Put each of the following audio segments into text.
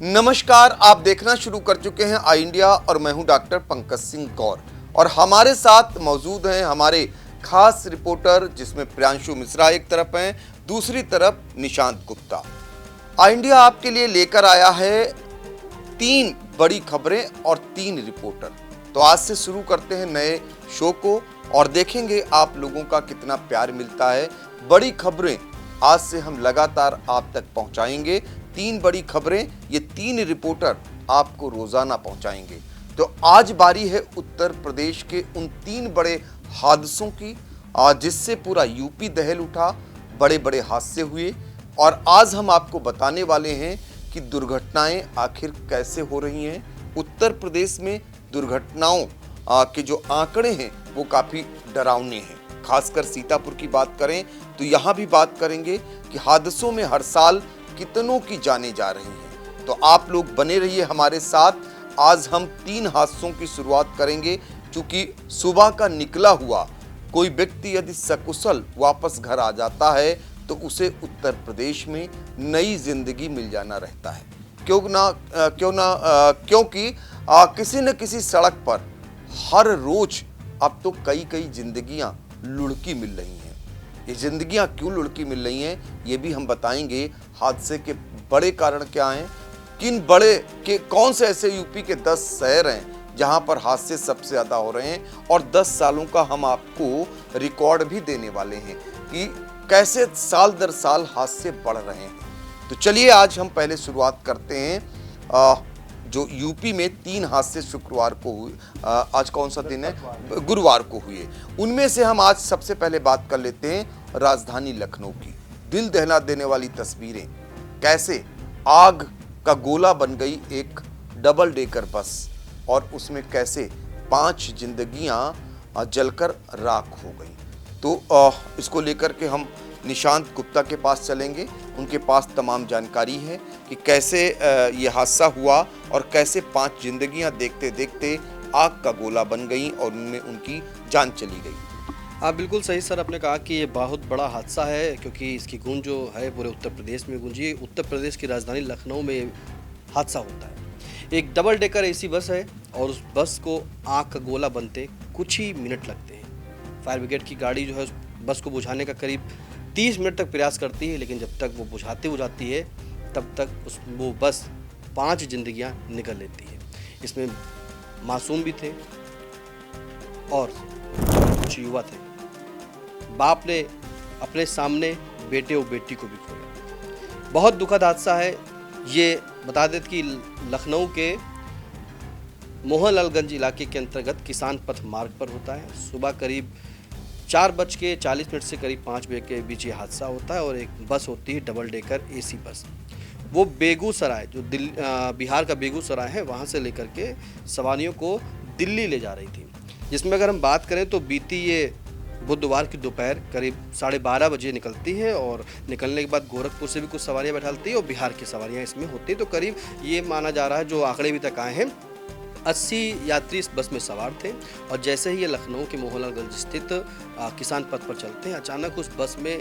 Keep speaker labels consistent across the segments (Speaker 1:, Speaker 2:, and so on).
Speaker 1: नमस्कार, आप देखना शुरू कर चुके हैं आई इंडिया और मैं हूं डॉक्टर पंकज सिंह गौर और हमारे साथ मौजूद हैं हमारे खास रिपोर्टर जिसमें प्रियांशु मिश्रा एक तरफ हैं, दूसरी तरफ निशांत गुप्ता। आई इंडिया आपके लिए लेकर आया है 3 बड़ी खबरें और 3 रिपोर्टर। तो आज से शुरू करते हैं नए शो को और देखेंगे आप लोगों का कितना प्यार मिलता है। बड़ी खबरें आज से हम लगातार आप तक पहुंचाएंगे। 3 बड़ी खबरें, ये 3 रिपोर्टर आपको रोजाना पहुंचाएंगे। तो आज बारी है उत्तर प्रदेश के उन 3 बड़े हादसों की जिससे पूरा यूपी दहल उठा, बड़े बड़े हादसे हुए और आज हम आपको बताने वाले हैं कि दुर्घटनाएं आखिर कैसे हो रही हैं। उत्तर प्रदेश में दुर्घटनाओं के जो आंकड़े हैं वो काफ़ी डरावने हैं। खासकर सीतापुर की बात करें तो यहाँ भी बात करेंगे कि हादसों में हर साल कितनों की जानें जा रही हैं। तो आप लोग बने रहिए हमारे साथ। आज हम 3 हादसों की शुरुआत करेंगे। क्योंकि सुबह का निकला हुआ कोई व्यक्ति यदि सकुशल वापस घर आ जाता है तो उसे उत्तर प्रदेश में नई जिंदगी मिल जाना रहता है। क्योंकि किसी न किसी सड़क पर हर रोज अब तो कई जिंदगियां लुढ़की मिल रही हैं। ये जिंदगियां क्यों लुढ़की मिल रही हैं ये भी हम बताएंगे। हादसे के बड़े कारण क्या हैं, कौन से ऐसे यूपी के 10 शहर हैं जहां पर हादसे सबसे ज्यादा हो रहे हैं और 10 सालों का हम आपको रिकॉर्ड भी देने वाले हैं कि कैसे साल दर साल हादसे बढ़ रहे हैं। तो चलिए आज हम पहले शुरुआत करते हैं जो यूपी में 3 हादसे शुक्रवार को हुए। आज कौन सा दिन है? गुरुवार को हुए। उनमें से हम आज सबसे पहले बात कर लेते हैं राजधानी लखनऊ की। दिल दहला देने वाली तस्वीरें, कैसे आग का गोला बन गई एक डबल डेकर बस और उसमें कैसे 5 जिंदगियां जलकर राख हो गई। तो इसको लेकर के हम निशांत गुप्ता के पास चलेंगे। उनके पास तमाम जानकारी है कि कैसे ये हादसा हुआ और कैसे 5 जिंदगियां देखते देखते आग का गोला बन गई और उनमें उनकी जान चली गई।
Speaker 2: हाँ, बिल्कुल सही सर, आपने कहा कि ये बहुत बड़ा हादसा है क्योंकि इसकी गूंज जो है पूरे उत्तर प्रदेश में गूंजी। उत्तर प्रदेश की राजधानी लखनऊ में हादसा होता है। एक डबल डेकर एसी बस है और उस बस को आग का गोला बनते कुछ ही मिनट लगते हैं। फायर ब्रिगेड की गाड़ी जो है उस बस को बुझाने का करीब 30 मिनट तक प्रयास करती है, लेकिन जब तक वो बुझाती है तब तक वो बस 5 जिंदगियां निकल लेती है। इसमें मासूम भी थे और कुछ युवा थे। बाप ने अपने सामने बेटे और बेटी को भी खोया। बहुत दुखद हादसा है ये। बता दें कि लखनऊ के मोहनलालगंज इलाके के अंतर्गत किसान पथ मार्ग पर होता है। सुबह करीब 4:40 से करीब 5 बजे के बीच ये हादसा होता है और एक बस होती है डबल डेकर एसी बस। वो बेगूसराय, जो बिहार का बेगूसराय है, वहाँ से लेकर के सवारियों को दिल्ली ले जा रही थी। जिसमें अगर हम बात करें तो बीती ये बुधवार की दोपहर करीब 12:30 बजे निकलती है और निकलने के बाद गोरखपुर से भी कुछ सवारियाँ बैठाती है और बिहार की सवारियाँ इसमें होती है। तो करीब ये माना जा रहा है, जो आंकड़े भी तक आए हैं, 80 यात्री इस बस में सवार थे। और जैसे ही ये लखनऊ के मोहनलालगंज स्थित किसान पथ पर चलते हैं, अचानक उस बस में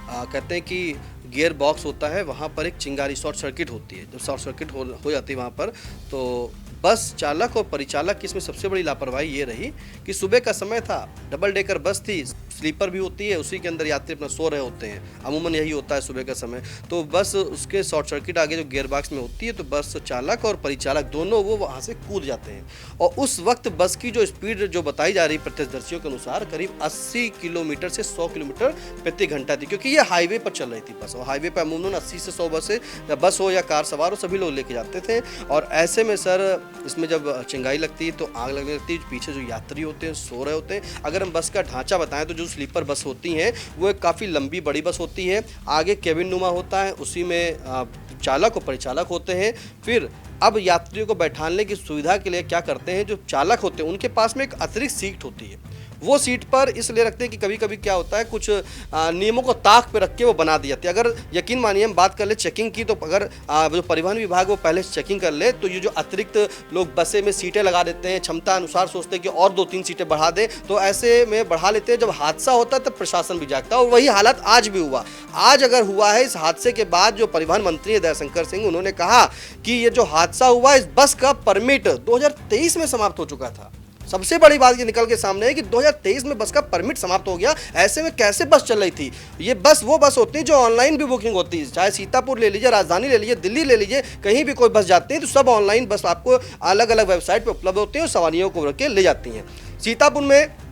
Speaker 2: कहते हैं कि गियर बॉक्स होता है, वहाँ पर एक चिंगारी शॉर्ट सर्किट होती है। जब शॉर्ट सर्किट हो जाती है वहाँ पर, तो बस चालक और परिचालक की इसमें सबसे बड़ी लापरवाही ये रही कि सुबह का समय था, डबल डेकर बस थी, स्लीपर भी होती है, उसी के अंदर यात्री अपना सो रहे होते हैं। अमूमन यही होता है सुबह का समय। तो बस उसके शॉर्ट सर्किट आगे जो गियर बॉक्स में होती है, तो बस चालक और परिचालक दोनों वो वहाँ से कूद जाते हैं। और उस वक्त बस की जो स्पीड जो बताई जा रही प्रत्यक्षदर्शियों के अनुसार करीब 80 किलोमीटर से 100 किलोमीटर प्रति घंटा थी, क्योंकि ये हाईवे पर चल रही थी बस। और हाईवे पर अमूमन 80 से 100 बस हो या कार सवार हो, सभी लोग लेके जाते थे। और ऐसे में सर इसमें जब चिंगारी लगती है तो आग लगने लगती है। पीछे जो यात्री होते हैं सो रहे होते हैं। अगर हम बस का ढांचा बताएं तो जो स्लीपर बस होती हैं वो एक काफ़ी लंबी बड़ी बस होती है। आगे केबिन नुमा होता है, उसी में चालक और परिचालक होते हैं। फिर अब यात्रियों को बैठाने की सुविधा के लिए क्या करते हैं, जो चालक होते हैं उनके पास में एक अतिरिक्त सीट होती है। वो सीट पर इसलिए रखते हैं कि कभी कभी क्या होता है, कुछ नियमों को ताक पे रख के वो बना दी जाती है। अगर यकीन मानिए हम बात कर ले चेकिंग की, तो अगर जो परिवहन विभाग वो पहले चेकिंग कर ले, तो ये जो अतिरिक्त लोग बसें में सीटें लगा देते हैं, क्षमता अनुसार सोचते हैं कि और 2-3 सीटें बढ़ा दें, तो ऐसे में बढ़ा लेते हैं। जब हादसा होता है तब प्रशासन भी जागता है, और वही हालत आज भी हुआ। आज अगर हुआ है, इस हादसे के बाद जो परिवहन मंत्री है दयाशंकर सिंह, उन्होंने कहा कि ये जो हादसा हुआ, इस बस का परमिट 2023 में समाप्त हो चुका था। सबसे बड़ी बात ये निकल के सामने है कि 2023 में बस का परमिट समाप्त हो गया। ऐसे में कैसे बस चल रही थी? ये बस वो बस होती है जो ऑनलाइन भी बुकिंग होती है, चाहे सीतापुर ले लीजिए, राजधानी ले लीजिए, दिल्ली ले लीजिए, कहीं भी कोई बस जाती है तो सब ऑनलाइन बस आपको अलग अलग वेबसाइट पर उपलब्ध होती है और सवारियों को रख के ले जाती हैं। सीतापुर में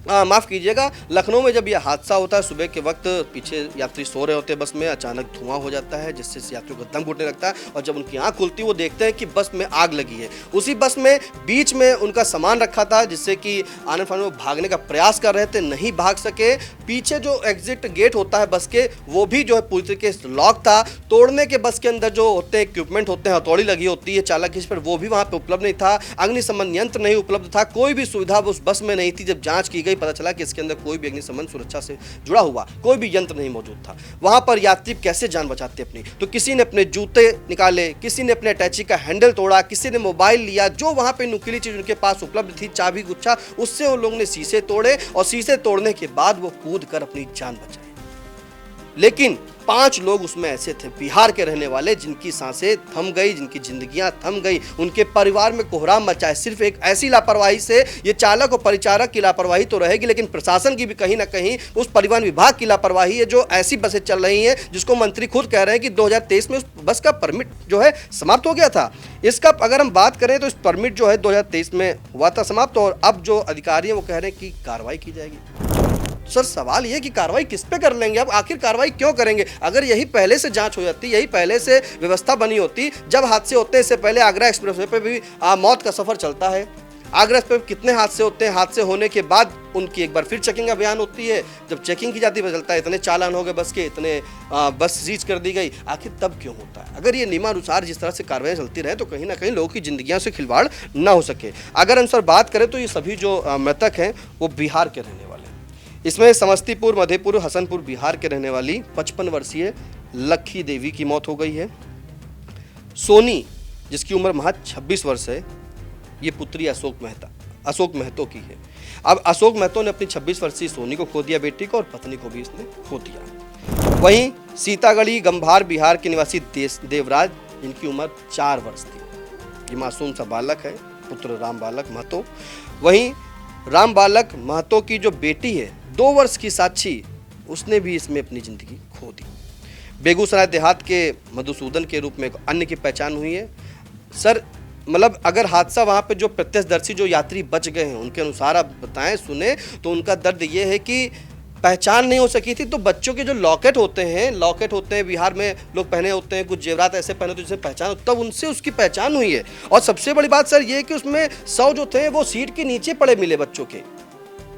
Speaker 2: माफ़ कीजिएगा, लखनऊ में जब यह हादसा होता है, सुबह के वक्त पीछे यात्री सो रहे होते हैं बस में, अचानक धुआं हो जाता है जिससे यात्रियों को दम घुटने लगता है, और जब उनकी आंख खुलती है वो देखते हैं कि बस में आग लगी है। उसी बस में बीच में उनका सामान रखा था, जिससे कि आने फाने में भागने का प्रयास कर रहे थे, नहीं भाग सके। पीछे जो एग्जिट गेट होता है बस के, वो भी जो है पूरी तरीके से लॉक था। तोड़ने के बस के अंदर जो होते हैं इक्विपमेंट होते हैं, हथौड़ी लगी होती है चालक की, पर वो भी वहाँ पर उपलब्ध नहीं था। अग्निशमन यंत्र नहीं उपलब्ध था, कोई भी सुविधा उस बस में नहीं थी। जब जाँच की गई, पता चला कि इसके अंदर कोई भी अग्निशमन सुरक्षा से जुड़ा हुआ कोई भी यंत्र नहीं मौजूद था। वहां पर यात्री कैसे जान बचाते अपनी? तो किसी ने अपने जूते निकाले, किसी ने अपने अटैची का हैंडल तोड़ा, किसी ने मोबाइल लिया, जो वहां पे नुकीली चीज उनके पास उपलब्ध थी, चाबी गुच्छा, उससे उन लोगों ने शीशे तोड़े, और शीशे तोड़ने के बाद वो कूद कर अपनी जान बचाई। लेकिन 5 लोग उसमें ऐसे थे, बिहार के रहने वाले, जिनकी सांसें थम गई, जिनकी जिंदगियां थम गई, उनके परिवार में कोहराम मचा है। सिर्फ एक ऐसी लापरवाही से, ये चालक और परिचारक की लापरवाही तो रहेगी, लेकिन प्रशासन की भी कहीं ना कहीं उस परिवहन विभाग की लापरवाही है, जो ऐसी बसें चल रही हैं जिसको मंत्री खुद कह रहे हैं कि 2023 में उस बस का परमिट जो है समाप्त हो गया था। इसका अगर हम बात करें तो इस परमिट जो है 2023 में हुआ था समाप्त, और अब जो अधिकारी हैं वो कह रहे हैं कि कार्रवाई की जाएगी। सर सवाल ये कि कार्रवाई किस पे कर लेंगे? अब आखिर कार्रवाई क्यों करेंगे? अगर यही पहले से जांच हो जाती, यही पहले से व्यवस्था बनी होती, जब हादसे होते हैं, इससे पहले आगरा एक्सप्रेसवे पे भी मौत का सफर चलता है। आगरा पे कितने हादसे होते हैं, हादसे होने के बाद उनकी एक बार फिर चेकिंग अभियान होती है। जब चेकिंग की जाती है, पता चलता है इतने चालान हो गए बस के, इतने बस सीज कर दी गई। आखिर तब क्यों होता है? अगर ये नियमानुसार जिस तरह से कार्रवाई चलती रहे, तो कहीं ना कहीं लोगों की जिंदगियों से खिलवाड़ ना हो सके। अगर हम सर बात करें तो ये सभी जो मृतक हैं वो बिहार के रहने वाले। इसमें समस्तीपुर, मधेपुर, हसनपुर बिहार के रहने वाली 55 वर्षीय लक्खी देवी की मौत हो गई है। सोनी, जिसकी उम्र महज 26 वर्ष है, ये पुत्री अशोक महतो की है। अब अशोक महतो ने अपनी 26 वर्षीय सोनी को खो दिया, बेटी को, और पत्नी को भी इसने खो दिया। वहीं सीतागढ़ी गंभार बिहार के निवासी देवराज, जिनकी उम्र 4 वर्ष थी, ये मासूम सा बालक है, पुत्र राम बालक महतो। वहीं राम बालक महतो की जो बेटी है 2 वर्ष की साक्षी, उसने भी इसमें अपनी जिंदगी खो दी। बेगूसराय देहात के मधुसूदन के रूप में एक अन्य की पहचान हुई है। सर मतलब अगर हादसा वहाँ पे जो प्रत्यक्षदर्शी जो यात्री बच गए हैं, उनके अनुसार आप बताएं, सुने, तो उनका दर्द ये है कि पहचान नहीं हो सकी थी। तो बच्चों के जो लॉकेट होते हैं बिहार में लोग पहने होते हैं, कुछ जेवरात ऐसे पहने होते हैं जिससे पहचान, तब उनसे उसकी पहचान हुई है। और सबसे बड़ी बात सर ये है कि उसमें 100 जो थे वो सीट के नीचे पड़े मिले बच्चों के।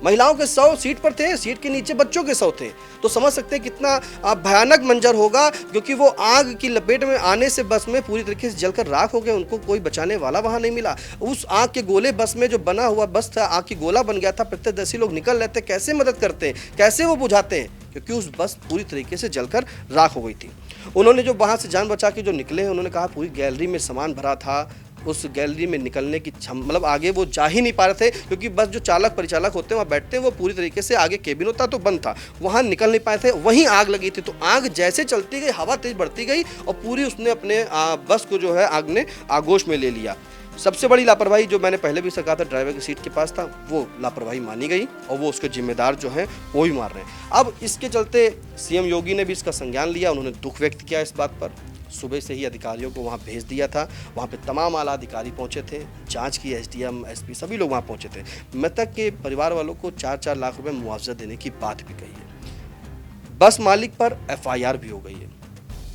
Speaker 2: महिलाओं के 100 सीट पर थे, सीट के नीचे बच्चों के 100 थे। तो समझ सकते हैं कितना भयानक मंजर होगा, क्योंकि वो आग की लपेट में आने से बस में पूरी तरीके से जलकर राख हो गए। उनको कोई बचाने वाला वहां नहीं मिला। उस आग के गोले बस में जो बना हुआ बस था, आग की गोला बन गया था। प्रत्यक्षदर्शी लोग निकल रहे थे, कैसे मदद करते हैं, कैसे वो बुझाते हैं, क्योंकि उस बस पूरी तरीके से जलकर राख हो गई थी। उन्होंने जो वहाँ से जान बचा के जो निकले हैं, उन्होंने कहा पूरी गैलरी में सामान भरा था। उस गैलरी में निकलने की मतलब आगे वो जा ही नहीं पा रहे थे, क्योंकि बस जो चालक परिचालक होते हैं वहाँ बैठते हैं, वो पूरी तरीके से आगे केबिन होता तो बंद था, वहाँ निकल नहीं पाए थे। वहीं आग लगी थी। तो आग जैसे चलती गई, हवा तेज बढ़ती गई, और पूरी उसने अपने बस को जो है आग ने आगोश में ले लिया। सबसे बड़ी लापरवाही जो मैंने पहले भी कहा था, ड्राइवर की सीट के पास था, वो लापरवाही मानी गई, और वो उसके जिम्मेदार जो हैं वो ही मार रहे हैं। अब इसके चलते सीएम योगी ने भी इसका संज्ञान लिया। उन्होंने दुख व्यक्त किया इस बात पर। सुबह से ही अधिकारियों को वहाँ भेज दिया था। वहाँ पे तमाम आला अधिकारी पहुँचे थे, जांच की, एसडीएम, एसपी सभी लोग वहाँ पहुँचे थे। मृतक के परिवार वालों को 4-4 लाख रुपए मुआवजा देने की बात भी कही है। बस मालिक पर FIR भी हो गई है।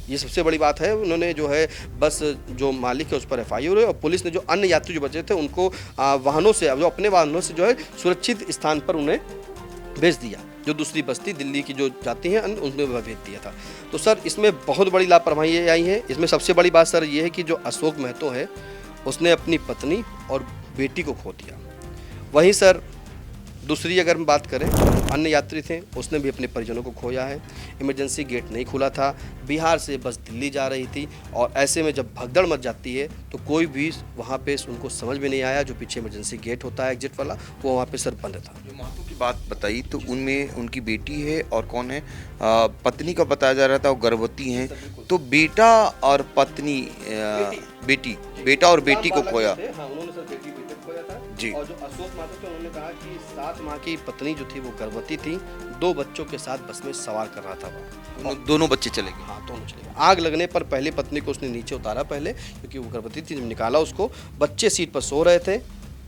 Speaker 2: ये सबसे बड़ी बात है। उन्होंने जो है बस जो मालिक है उस पर FIR है, और पुलिस ने जो अन्य यात्री जो बचे थे उनको वाहनों से, जो अपने वाहनों से जो है सुरक्षित स्थान पर उन्हें भेज दिया। जो दूसरी बस्ती दिल्ली की जो जाती हैं उनमें वह भेज दिया था। तो सर इसमें बहुत बड़ी लापरवाही आई है। इसमें सबसे बड़ी बात सर ये है कि जो अशोक महतो है, उसने अपनी पत्नी और बेटी को खो दिया। वहीं सर दूसरी अगर हम बात करें, अन्य यात्री थे, उसने भी अपने परिजनों को खोया है। इमरजेंसी गेट नहीं खुला था, बिहार से बस दिल्ली जा रही थी और ऐसे में जब भगदड़ मच जाती है तो कोई भी वहाँ पे उनको समझ में नहीं आया, जो पीछे इमरजेंसी गेट होता है एग्जिट वाला, वो वहाँ पे सर बंद था।
Speaker 1: जो महतो की बात बताई तो उनमें उनकी बेटी है और कौन है, पत्नी का बताया जा रहा था वो गर्भवती हैं, तो बेटा और पत्नी, बेटा और बेटी को खोया।
Speaker 2: हाँ, उन्होंने सर बेटी को खोया था
Speaker 1: जी।
Speaker 2: और जो अशोक महतो थे उन्होंने कहा कि 7 माह की पत्नी जो थी वो गर्भवती थी, 2 बच्चों के साथ बस में सवार कर रहा था वो।
Speaker 1: दोनों बच्चे चले गए।
Speaker 2: हाँ, दोनों चले गए। आग लगने पर पहले पत्नी को उसने नीचे उतारा पहले, क्योंकि वो गर्भवती थी, जब निकाला उसको, बच्चे सीट पर सो रहे थे,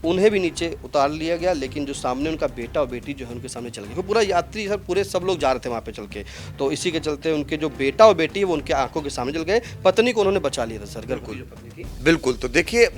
Speaker 2: उन्हें भी नीचे उतार लिया गया, लेकिन जो सामने उनका बेटा और बेटी जो है उनके सामने चल गए। वो पूरा यात्री सर, पूरे सब लोग जा रहे थे वहाँ पे चल के, तो इसी के चलते उनके जो बेटा और बेटी है वो उनके आंखों के सामने जल गए। पत्नी को उन्होंने बचा लिया था सर, गर्भवती जो पत्नी थी।
Speaker 1: बिल्कुल, तो देखिए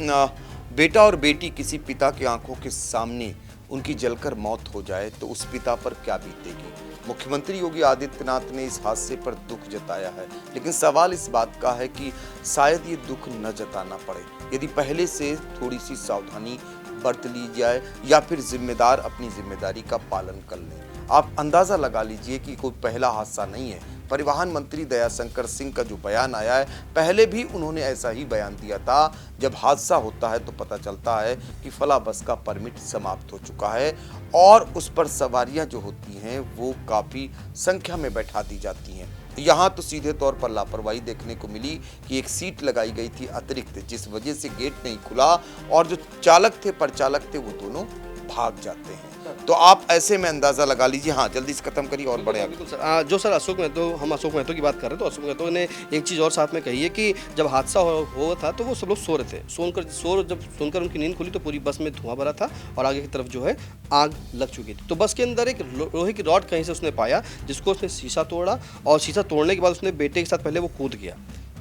Speaker 1: बेटा और बेटी किसी पिता की आंखों के सामने उनकी जलकर मौत हो जाए तो उस पिता पर क्या बीतेगी। मुख्यमंत्री योगी आदित्यनाथ ने इस हादसे पर दुख जताया है, लेकिन सवाल इस बात का है कि शायद ये दुख न जताना पड़े यदि पहले से थोड़ी सी सावधानी बरत ली जाए या फिर जिम्मेदार अपनी जिम्मेदारी का पालन कर लें। आप अंदाजा लगा लीजिए कि कोई पहला हादसा नहीं है। परिवहन मंत्री दयाशंकर सिंह का जो बयान आया है, पहले भी उन्होंने ऐसा ही बयान दिया था। जब हादसा होता है तो पता चलता है कि फला बस का परमिट समाप्त हो चुका है और उस पर सवारियां जो होती हैं वो काफ़ी संख्या में बैठा दी जाती हैं। यहाँ तो सीधे तौर पर लापरवाही देखने को मिली कि एक सीट लगाई गई थी अतिरिक्त, जिस वजह से गेट नहीं खुला और जो चालक थे, परिचालक थे, वो दोनों भाग जाते हैं। तो आप ऐसे में अंदाजा लगा लीजिए। हाँ, जल्दी से खत्म करिए और बढ़े आगे।
Speaker 2: बिल्कुल सर, जो सर अशोक महतो, हम अशोक महतो की बात कर रहे हैं, तो अशोक महतो ने एक चीज़ और साथ में कही है कि जब हादसा हुआ था तो वो सब लोग सो रहे थे, जब सुनकर उनकी नींद खुली तो पूरी बस में धुआं भरा था और आगे की तरफ जो है आग लग चुकी थी। तो बस के अंदर एक लोहे की रॉड कहीं से उसने पाया, जिसको उसने शीशा तोड़ा और शीशा तोड़ने के बाद उसने बेटे के साथ पहले वो कूद गया।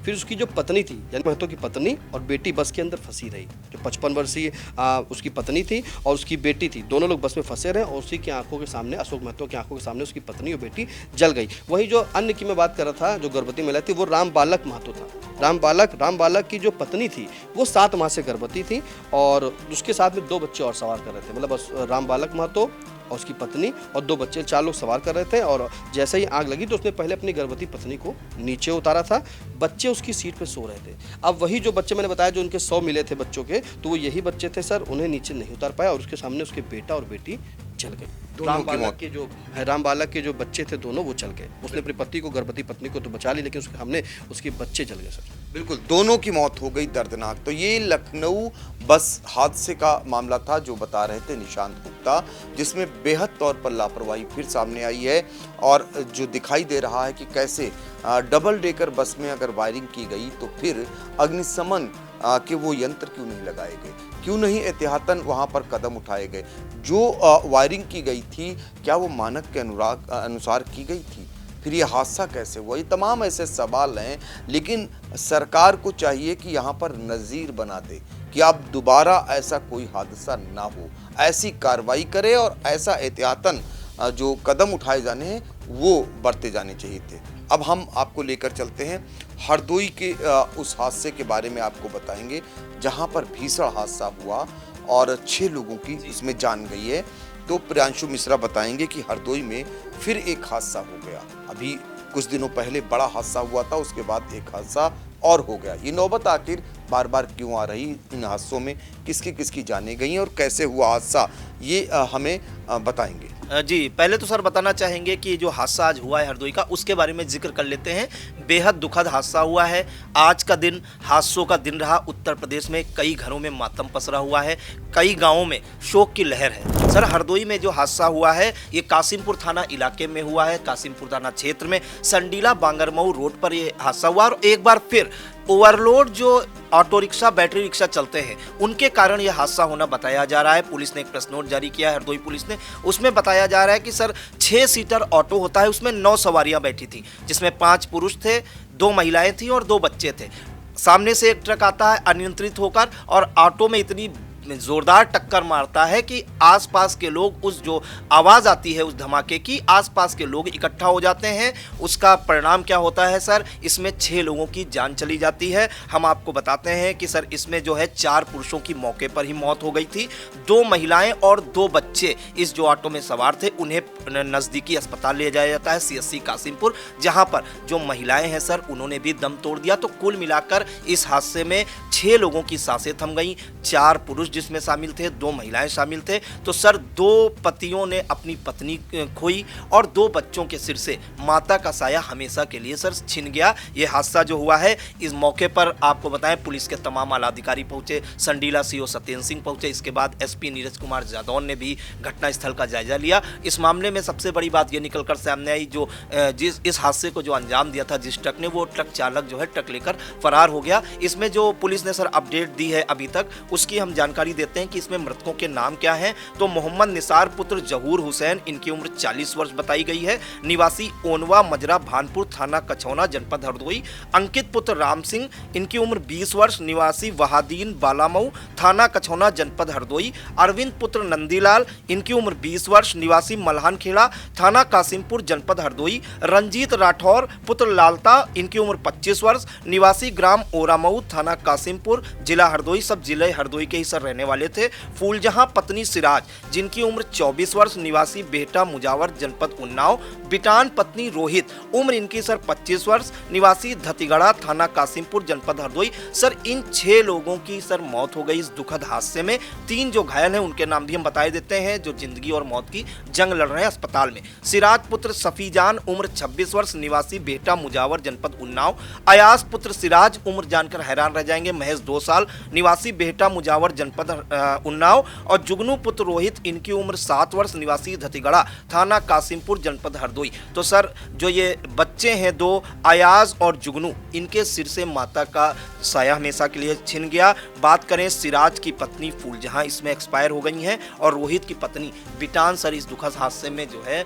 Speaker 2: फिर उसकी जो पत्नी थी, यानी महतो की पत्नी और बेटी बस के अंदर फंसी रही। जो 55 वर्षीय उसकी पत्नी थी और उसकी बेटी थी, दोनों लोग बस में फंसे रहे और उसी की आंखों के सामने, अशोक महतो की आंखों के सामने उसकी पत्नी और बेटी जल गई। वही जो अन्य की मैं बात कर रहा था, जो गर्भवती महिला थी, वो राम बालक महतो था। राम बालक की जो पत्नी थी वो 7 माह से गर्भवती थी और उसके साथ में 2 बच्चे और सवार कर रहे थे। मतलब राम बालक महतो और उसकी पत्नी और 2 बच्चे, 4 लोग सवार कर रहे थे और जैसे ही आग लगी तो उसने पहले अपनी गर्भवती पत्नी को नीचे उतारा था। बच्चे उसकी सीट पे सो रहे थे। अब वही जो बच्चे मैंने बताया, जो उनके 100 मिले थे बच्चों के, तो वो यही बच्चे थे सर, उन्हें नीचे नहीं उतार पाया और उसके सामने उसके बेटा और बेटी जल गए। राम बालक के जो बच्चे थे दोनों, वो जल गए। उसने अपनी पत्नी को, गर्भवती पत्नी को तो बचा ली, लेकिन उसके सामने उसके बच्चे जल गए सर।
Speaker 1: बिल्कुल, दोनों की मौत हो गई, दर्दनाक। तो ये लखनऊ बस हादसे का मामला था जो बता रहे थे निशांत गुप्ता, जिसमें बेहद तौर पर लापरवाही फिर सामने आई है और जो दिखाई दे रहा है कि कैसे डबल डेकर बस में अगर वायरिंग की गई तो फिर अग्निशमन के वो यंत्र क्यों नहीं लगाए गए, क्यों नहीं एहतियातन वहाँ पर कदम उठाए गए। जो वायरिंग की गई थी, क्या वो मानक के अनुसार की गई थी? फिर ये हादसा कैसे हुआ? ये तमाम ऐसे सवाल हैं, लेकिन सरकार को चाहिए कि यहाँ पर नज़ीर बना दे कि अब दोबारा ऐसा कोई हादसा ना हो, ऐसी कार्रवाई करे और ऐसा एहतियातन जो कदम उठाए जाने हैं वो बरते जाने चाहिए थे। अब हम आपको लेकर चलते हैं हरदोई के उस हादसे के बारे में आपको बताएंगे जहां पर भीषण हादसा हुआ और 6 लोगों की इसमें जान गई है। तो प्रियांशु मिश्रा बताएंगे कि हरदोई में फिर एक हादसा हो गया। अभी कुछ दिनों पहले बड़ा हादसा हुआ था, उसके बाद एक हादसा और हो गया। ये नौबत आखिर बार बार क्यों आ रही? इन हादसों में किसकी जानें गई और कैसे हुआ हादसा, ये हमें बताएंगे।
Speaker 3: जी, पहले तो सर बताना चाहेंगे कि जो हादसा आज हुआ है हरदोई का, उसके बारे में जिक्र कर लेते हैं। बेहद दुखद हादसा हुआ है। आज का दिन हादसों का दिन रहा। उत्तर प्रदेश में कई घरों में मातम पसरा हुआ है, कई गांवों में शोक की लहर है। सर, हरदोई में जो हादसा हुआ है ये कासिमपुर थाना इलाके में हुआ है। कासिमपुर थाना क्षेत्र में संडीला बांगरमऊ रोड पर ये हादसा हुआ और एक बार फिर ओवरलोड जो ऑटो रिक्शा, बैटरी रिक्शा चलते हैं, उनके कारण यह हादसा होना बताया जा रहा है। पुलिस ने एक प्रेस नोट जारी किया है, हरदोई पुलिस ने। उसमें बताया जा रहा है कि सर 6 सीटर ऑटो होता है, उसमें 9 सवारियां बैठी थी, जिसमें 5 पुरुष थे, 2 महिलाएं थी और 2 बच्चे थे। सामने से एक ट्रक आता है अनियंत्रित होकर और ऑटो में इतनी जोरदार टक्कर मारता है कि आसपास के लोग, उस जो आवाज़ आती है उस धमाके की, आसपास के लोग इकट्ठा हो जाते हैं। उसका परिणाम क्या होता है सर, इसमें 6 लोगों की जान चली जाती है। हम आपको बताते हैं कि सर इसमें जो है 4 पुरुषों की मौके पर ही मौत हो गई थी, 2 महिलाएं और 2 बच्चे इस जो ऑटो में सवार थे उन्हें नज़दीकी अस्पताल ले जाया जाता है, CSC कासिमपुर, जहां पर जो महिलाएं हैं सर उन्होंने भी दम तोड़ दिया। तो कुल मिलाकर इस हादसे में 6 लोगों की सांसें थम गई, 4 पुरुष जिसमें शामिल थे, 2 महिलाएं शामिल थे। तो सर 2 पतियों ने अपनी पत्नी खोई और 2 बच्चों के सिर से माता का साया हमेशा के लिए सर छिन गया। ये हादसा जो हुआ है, इस मौके पर आपको बताएं पुलिस के तमाम आला अधिकारी पहुंचे, संडीला CO सत्येंद्र सिंह पहुंचे, इसके बाद SP नीरज कुमार जादौन ने भी घटनास्थल का जायजा लिया। इस मामले में सबसे बड़ी बात ये निकलकर सामने आई, जो इस हादसे को जो अंजाम दिया था जिस ट्रक ने, वो ट्रक चालक जो है ट्रक लेकर फरार हो गया। इसमें जो पुलिस ने सर अपडेट दी है अभी तक, उसकी हम जानकारी देते हैं कि इसमें मृतकों के नाम क्या हैं। तो मोहम्मद निसार पुत्र जहूर हुसैन, इनकी उम्र 40 वर्ष बताई गई है, निवासी ओनवा मजरा भानपुर, थाना कछौना, जनपद हरदोई। अंकित पुत्र राम सिंह, इनकी उम्र 20 वर्ष, निवासी वहादीन बालामऊ, थाना कछौना, जनपद हरदोई। अरविंद पुत्र नंदीलाल, इनकी उम्र 20 वर्ष, निवासी मल्हान खेड़ा, थाना कासिमपुर, जनपद हरदोई। रंजीत राठौर पुत्र लालता, इनकी उम्र 25 वर्ष, निवासी ग्राम ओरामऊ, थाना कासिमपुर, जिला हरदोई। सब जिले हरदोई के ही सर रहने वाले थे। फूलजहां पत्नी सिराज, जिनकी उम्र 24 वर्ष, निवासी बेहटा मुजावर, जनपद उन्नाव। बिटान पत्नी रोहित, उम्र इनकी सर 25 वर्ष, निवासी धतिगढ़ा, थाना कासिमपुर, जनपद हरदोई। सर इन 6 लोगों की सर मौत हो गई इस दुखद हादसे में। 3 जो घायल हैं उनके नाम भी हम बताए देते हैं, जो जिंदगी और मौत की जंग लड़ रहे हैं अस्पताल में। सिराज पुत्र सफीजान, उम्र 26 वर्ष, निवासी बेहटा मुजावर, जनपद उन्नाव। अयास पुत्र सिराज, उम्र जानकर हैरान रह जाएंगे, महज 2 साल, निवासी बेहटा मुजावर, जनपद उन्नाव। और जुगनू पुत्र रोहित, इनकी उम्र 7 वर्ष, निवासी धतिगढ़ा, थाना कासिमपुर, जनपद हरदोई। तो सर जो ये बच्चे हैं 2, अयाज और जुगनू, इनके सिर से माता का साया हमेशा के लिए छिन गया। बात करें सिराज की पत्नी फूलजहां, इसमें एक्सपायर हो गई हैं, और रोहित की पत्नी बिटान सर इस दुखद हादसे में जो है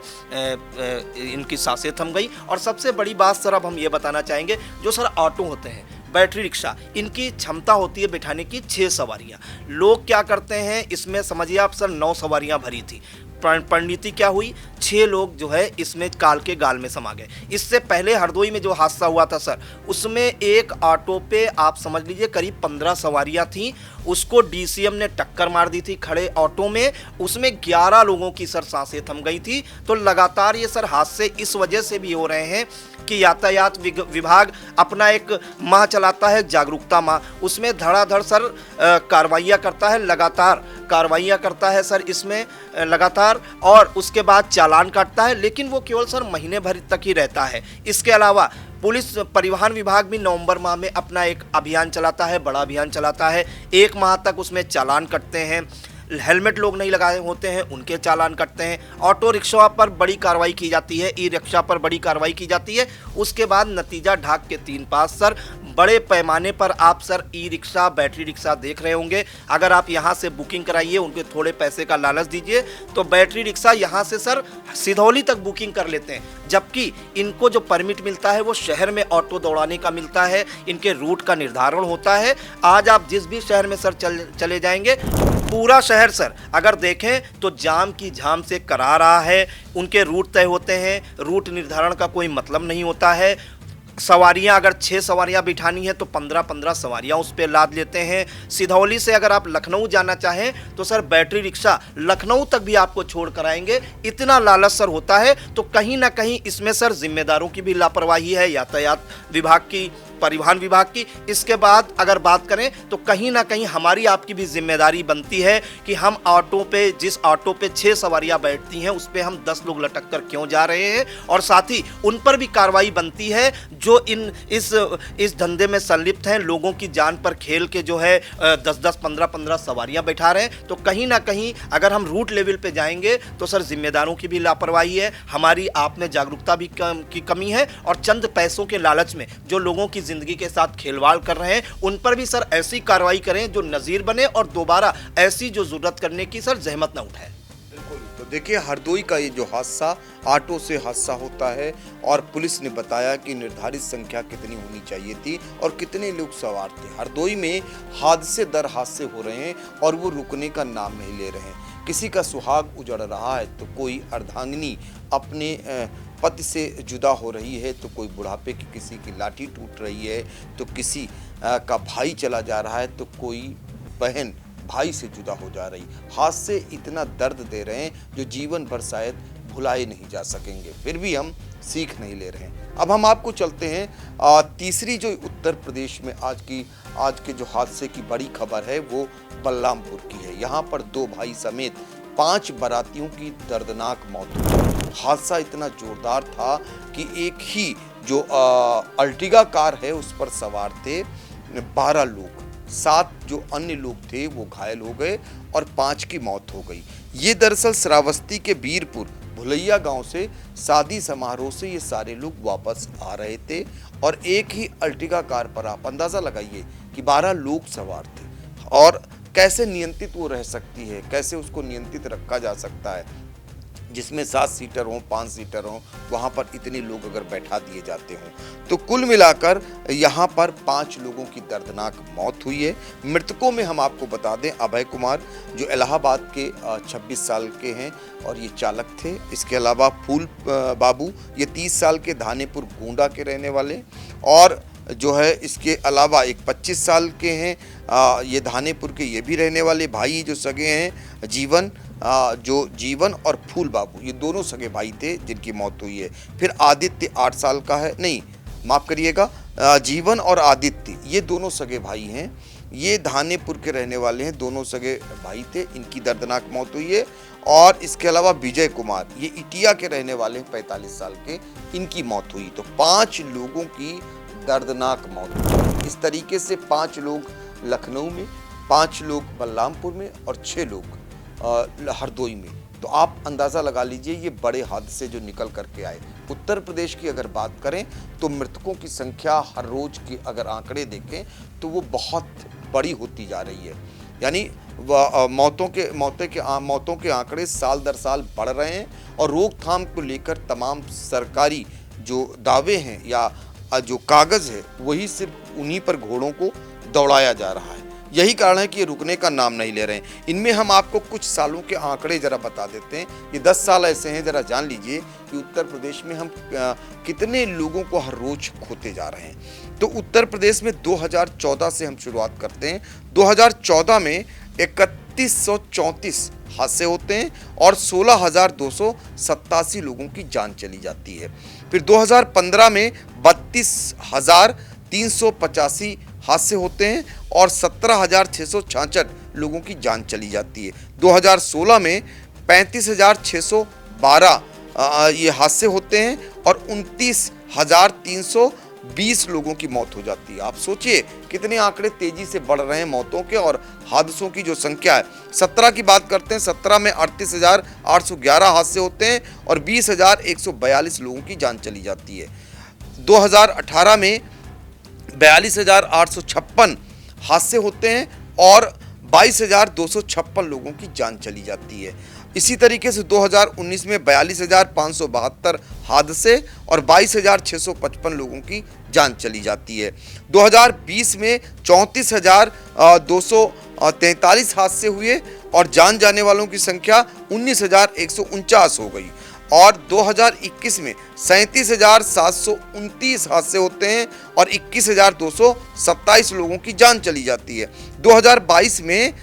Speaker 3: इनकी सांसें थम गई। और सबसे बड़ी बात सर अब हम ये बताना चाहेंगे, जो सर ऑटो होते हैं, बैटरी रिक्शा, इनकी क्षमता होती है बिठाने की 6 सवारियां। लोग क्या करते हैं, इसमें समझिए आप सर 9 सवारियां भरी थी। परिणति क्या हुई, 6 लोग जो है इसमें काल के गाल में समा गए। इससे पहले हरदोई में जो हादसा हुआ था सर, उसमें एक ऑटो पे आप समझ लीजिए करीब 15 सवारियां थीं, उसको DCM ने टक्कर मार दी थी खड़े ऑटो में, उसमें 11 लोगों की सर सांसें थम गई थी। तो लगातार ये सर हादसे इस वजह से भी हो रहे हैं कि यातायात विभाग अपना एक माह चलाता है, जागरूकता माह, उसमें धड़ाधड़ सर कार्रवाइयाँ करता है, लगातार कार्रवाइयाँ करता है सर इसमें लगातार, और उसके बाद चालान काटता है, लेकिन वो केवल सर महीने भर तक ही रहता है। इसके अलावा पुलिस परिवहन विभाग भी नवंबर माह में अपना एक अभियान चलाता है, बड़ा अभियान चलाता है, 1 माह तक उसमें चालान कटते हैं। हेलमेट लोग नहीं लगाए होते हैं उनके चालान कटते हैं। ऑटो रिक्शा पर बड़ी कार्रवाई की जाती है, ई रिक्शा पर बड़ी कार्रवाई की जाती है। उसके बाद नतीजा ढाक के 3 पास सर बड़े पैमाने पर आप sir e rickshaw, battery rickshaw देख रहे होंगे। अगर आप यहाँ से बुकिंग कराइए, उनके थोड़े पैसे का लालच दीजिए, तो बैटरी रिक्शा यहाँ से सर सिधौली तक बुकिंग कर लेते हैं, जबकि इनको जो परमिट मिलता है वो शहर में ऑटो दौड़ाने का मिलता है, इनके रूट का निर्धारण होता है। आज आप जिस भी शहर में सर चले जाएंगे, पूरा शहर सर अगर देखें तो जाम की झाम से करा रहा है। उनके रूट तय होते हैं, रूट निर्धारण का कोई मतलब नहीं होता है। सवारियां अगर 6 सवारियां बिठानी है तो 15-15 सवारियां उस पर लाद लेते हैं। सिधौली से अगर आप लखनऊ जाना चाहें तो सर बैटरी रिक्शा लखनऊ तक भी आपको छोड़ कर आएंगे, इतना लालच सर होता है। तो कहीं ना कहीं इसमें सर जिम्मेदारों की भी लापरवाही है, यातायात विभाग की, परिवहन विभाग की। इसके बाद अगर बात करें तो कहीं ना कहीं हमारी आपकी भी जिम्मेदारी बनती है कि हम ऑटो पे, जिस ऑटो पे 6 सवारियां बैठती हैं उस पे हम 10 लोग लटक कर क्यों जा रहे हैं, और साथ ही उन पर भी कार्रवाई बनती है जो इस धंधे में संलिप्त हैं, लोगों की जान पर खेल के जो है 10-10, 15-15 सवारियां बैठा रहे हैं। तो कहीं ना कहीं अगर हम रूट लेवल पे जाएंगे तो सर जिम्मेदारों की भी लापरवाही है, हमारी आप में जागरूकता भी की कमी है, और चंद पैसों के लालच में जो लोगों की जिंदगी के साथ खेलवाड़ कर रहे हैं उन पर भी सर ऐसी कार्रवाई करें जो नज़ीर बने और दोबारा ऐसी जो जरूरत करने की सर जहमत ना उठाए।
Speaker 1: बिल्कुल। तो देखिए हरदोई का ये जो हादसा, ऑटो से हादसा होता है और पुलिस ने बताया कि निर्धारित संख्या कितनी होनी चाहिए थी और कितने लोग सवार थे। हरदोई में हादसे दर हादसे हो रहे हैं और वो रुकने का नाम नहीं ले रहे हैं। किसी का सुहाग उजड़ रहा है तो कोई अर्धांगिनी अपने पति से जुदा हो रही है, तो कोई बुढ़ापे की किसी की लाठी टूट रही है, तो किसी का भाई चला जा रहा है, तो कोई बहन भाई से जुदा हो जा रही। हादसे इतना दर्द दे रहे हैं जो जीवन भर शायद भुलाए नहीं जा सकेंगे, फिर भी हम सीख नहीं ले रहे हैं। अब हम आपको चलते हैं तीसरी जो उत्तर प्रदेश में आज के जो हादसे की बड़ी खबर है वो बलरामपुर की है। यहाँ पर 2 भाई समेत 5 बारातियों की दर्दनाक मौत हुई। हादसा इतना जोरदार था कि एक ही जो अर्टिगा कार है उस पर सवार थे 12 लोग, 7 जो अन्य लोग थे वो घायल हो गए और 5 की मौत हो गई। ये दरअसल श्रावस्ती के बीरपुर भुलैया गांव से शादी समारोह से ये सारे लोग वापस आ रहे थे और एक ही अर्टिगा कार पर आप अंदाज़ा लगाइए कि 12 लोग सवार थे और कैसे नियंत्रित वो रह सकती है, कैसे उसको नियंत्रित रखा जा सकता है जिसमें 7 सीटर हों, 5 सीटर हों, वहाँ पर इतने लोग अगर बैठा दिए जाते हों। तो कुल मिलाकर यहाँ पर 5 लोगों की दर्दनाक मौत हुई है। मृतकों में हम आपको बता दें अभय कुमार जो इलाहाबाद के 26 साल के हैं और ये चालक थे। इसके अलावा फूल बाबू ये 30 साल के धानेपुर गोंडा के रहने वाले, और जो है इसके अलावा एक 25 साल के हैं ये धानेपुर के, ये भी रहने वाले भाई जो सगे हैं जीवन और फूल बाबू, ये दोनों सगे भाई थे जिनकी मौत हुई है। फिर आदित्य 8 साल का है, नहीं माफ़ करिएगा, जीवन और आदित्य ये दोनों सगे भाई हैं, ये धानेपुर के रहने वाले हैं, दोनों सगे भाई थे, इनकी दर्दनाक मौत हुई है। और इसके अलावा विजय कुमार ये इटिया के रहने वाले हैं 45 साल के, इनकी मौत हुई। तो 5 लोगों की दर्दनाक मौत हुई। इस तरीके से 5 लोग लखनऊ में, 5 लोग बलरामपुर में और 6 लोग हरदोई में। तो आप अंदाज़ा लगा लीजिए ये बड़े हादसे जो निकल करके आए। उत्तर प्रदेश की अगर बात करें तो मृतकों की संख्या हर रोज़ के अगर आंकड़े देखें तो वो बहुत बड़ी होती जा रही है, यानी मौतों के आंकड़े साल दर साल बढ़ रहे हैं और रोकथाम को लेकर तमाम सरकारी जो दावे हैं या जो कागज़ है वही सिर्फ उन्हीं पर घोड़ों को दौड़ाया जा रहा है। यही कारण है कि ये रुकने का नाम नहीं ले रहे हैं। इनमें हम आपको कुछ सालों के आंकड़े ज़रा बता देते हैं। ये 10 साल ऐसे हैं, ज़रा जान लीजिए कि उत्तर प्रदेश में हम कितने लोगों को हर रोज़ खोते जा रहे हैं। तो उत्तर प्रदेश में 2014 से हम शुरुआत करते हैं। 2014 में 3134 हादसे होते हैं और 16,287 लोगों की जान चली जाती है। फिर 2015 में 32,385 हादसे होते हैं और 17,666 लोगों की जान चली जाती है। 2016 में 35,612 ये हादसे होते हैं और 29,320 लोगों की मौत हो जाती है। आप सोचिए कितने आंकड़े तेजी से बढ़ रहे हैं मौतों के और हादसों की जो संख्या है। 17 की बात करते हैं, 17 में 38,811 हादसे होते हैं और 20,142 लोगों की जान चली जाती है। 2018 में 42,856 हादसे होते हैं और 22,256 लोगों की जान चली जाती है। इसी तरीके से 2019 में 42,572 हादसे और 22,655 लोगों की जान चली जाती है। 2020 में 34,243 हादसे हुए और जान जाने वालों की संख्या 19,149 हो गई। और 2021 में 37,729 हादसे होते हैं और 21,227 लोगों की जान चली जाती है। 2022 में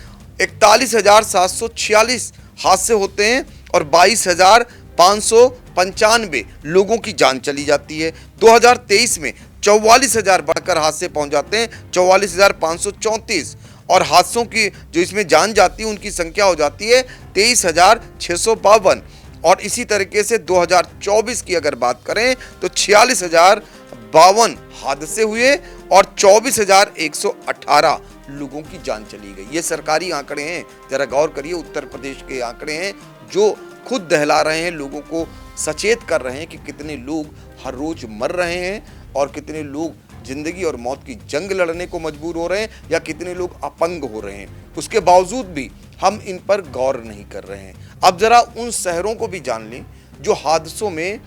Speaker 1: 41,746 हादसे होते हैं और 22,595 लोगों की जान चली जाती है। 2023 में 44,000 बढ़कर हादसे पहुंच जाते हैं, 44,534, और हादसों की जो इसमें जान जाती है उनकी संख्या हो जाती है 23,652। और इसी तरीके से 2024 की अगर बात करें तो 46,052 हादसे हुए और 24,118 लोगों की जान चली गई। ये सरकारी आंकड़े हैं, जरा गौर करिए, उत्तर प्रदेश के आंकड़े हैं जो खुद दहला रहे हैं, लोगों को सचेत कर रहे हैं कि कितने लोग हर रोज मर रहे हैं और कितने लोग जिंदगी और मौत की जंग लड़ने को मजबूर हो रहे हैं या कितने लोग अपंग हो रहे हैं। उसके बावजूद भी हम इन पर गौर नहीं कर रहे हैं। अब जरा उन शहरों को भी जान लें जो हादसों में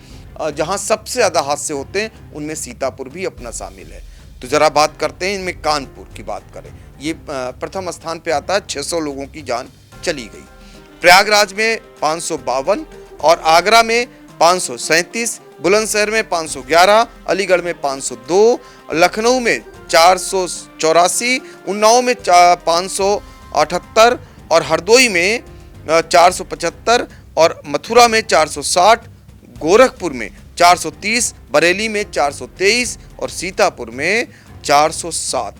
Speaker 1: जहां सबसे ज़्यादा हादसे होते हैं, उनमें सीतापुर भी अपना शामिल है। तो ज़रा बात करते हैं इनमें कानपुर की बात करें। ये प्रथम स्थान पे आता है, 600 लोगों की जान चली गई। प्रयागराज में 552 और आगरा में 537, बुलंदशहर में 511, अलीगढ़ में 502, लखनऊ में 484, उन्नाव में 578 और हरदोई में 475 और मथुरा में 460, गोरखपुर में 430, बरेली में 423 और सीतापुर में 407।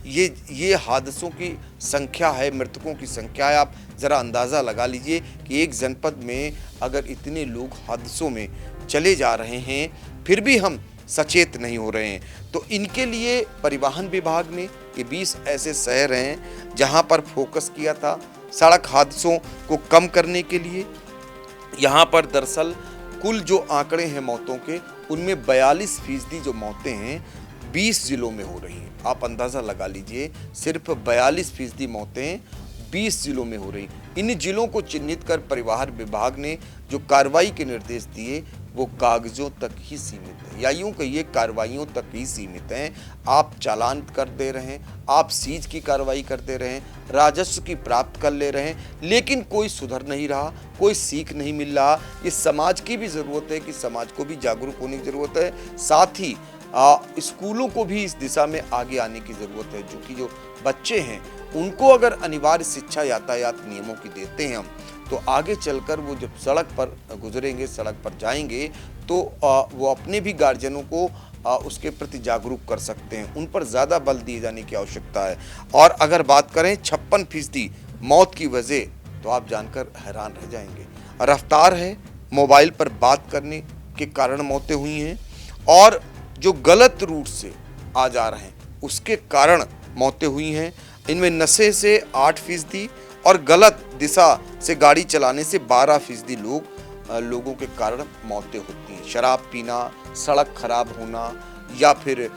Speaker 1: ये हादसों की संख्या है, मृतकों की संख्या है। आप ज़रा अंदाज़ा लगा लीजिए कि एक जनपद में अगर इतने लोग हादसों में चले जा रहे हैं, फिर भी हम सचेत नहीं हो रहे हैं। तो इनके लिए परिवहन विभाग ने, ये 20 ऐसे शहर हैं जहां पर फोकस किया था सड़क हादसों को कम करने के लिए। यहाँ पर दरअसल कुल जो आंकड़े हैं मौतों के, उनमें 42% जो मौतें हैं 20 जिलों में हो रही हैं। आप अंदाज़ा लगा लीजिए, सिर्फ 42% मौतें 20 जिलों में हो रही। इन जिलों को चिन्हित कर परिवहन विभाग ने जो कार्रवाई के निर्देश दिए वो कागजों तक ही सीमित है, या यूँ कहिए कार्रवाइयों तक ही सीमित हैं। आप चालान कर दे रहे हैं, आप सीज की कार्रवाई करते रहे, राजस्व की प्राप्त कर ले रहे हैं, लेकिन कोई सुधर नहीं रहा, कोई सीख नहीं मिल रहा। ये समाज की भी ज़रूरत है कि समाज को भी जागरूक होने की ज़रूरत है, साथ ही स्कूलों को भी इस दिशा में आगे आने की ज़रूरत है। जो बच्चे हैं उनको अगर अनिवार्य शिक्षा यातायात नियमों की देते हैं हम, तो आगे चलकर वो जब सड़क पर गुजरेंगे, सड़क पर जाएंगे, तो वो अपने भी गार्जियनों को उसके प्रति जागरूक कर सकते हैं। उन पर ज़्यादा बल दिए जाने की आवश्यकता है। और अगर बात करें 56% मौत की वजह, तो आप जानकर हैरान रह जाएंगे। रफ्तार है, मोबाइल पर बात करने के कारण मौतें हुई हैं, और जो गलत रूट से आ जा रहे हैं उसके कारण मौतें हुई हैं। इनमें नशे से 8% और गलत दिशा से गाड़ी चलाने से 12% लोगों के कारण मौतें होती हैं। शराब पीना, सड़क खराब होना या फिर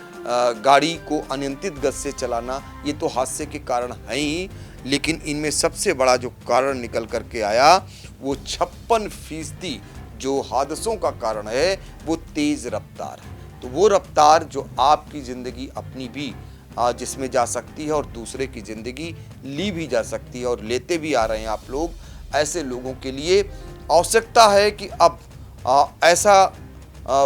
Speaker 1: गाड़ी को अनियंत्रित गति से चलाना, ये तो हादसे के कारण हैं ही, लेकिन इनमें सबसे बड़ा जो कारण निकल करके आया वो 56% जो हादसों का कारण है वो तेज़ रफ्तार है। तो वो रफ्तार जो आपकी ज़िंदगी अपनी भी जिसमें जा सकती है और दूसरे की ज़िंदगी ली भी जा सकती है, और लेते भी आ रहे हैं आप लोग। ऐसे लोगों के लिए आवश्यकता है कि अब ऐसा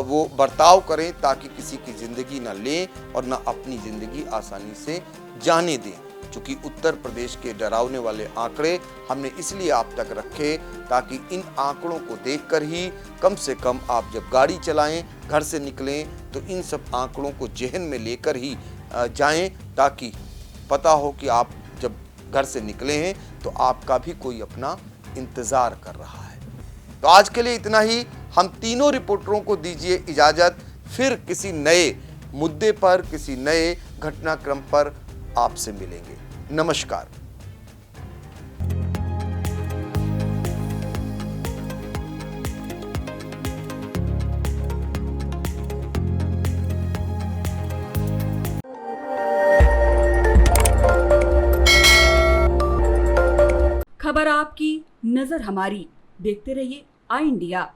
Speaker 1: वो बर्ताव करें ताकि किसी की ज़िंदगी ना लें और ना अपनी ज़िंदगी आसानी से जाने दें। चूँकि उत्तर प्रदेश के डरावने वाले आंकड़े हमने इसलिए आप तक रखे ताकि इन आंकड़ों को देखकर ही कम से कम आप जब गाड़ी चलाएं, घर से निकलें, तो इन सब आंकड़ों को जेहन में लेकर ही जाएं, ताकि पता हो कि आप जब घर से निकले हैं तो आपका भी कोई अपना इंतज़ार कर रहा है। तो आज के लिए इतना ही। हम तीनों रिपोर्टरों को दीजिए इजाज़त, फिर किसी नए मुद्दे पर, किसी नए घटनाक्रम पर आपसे मिलेंगे। नमस्कार।
Speaker 4: खबर आपकी, नजर हमारी। देखते रहिए आई इंडिया।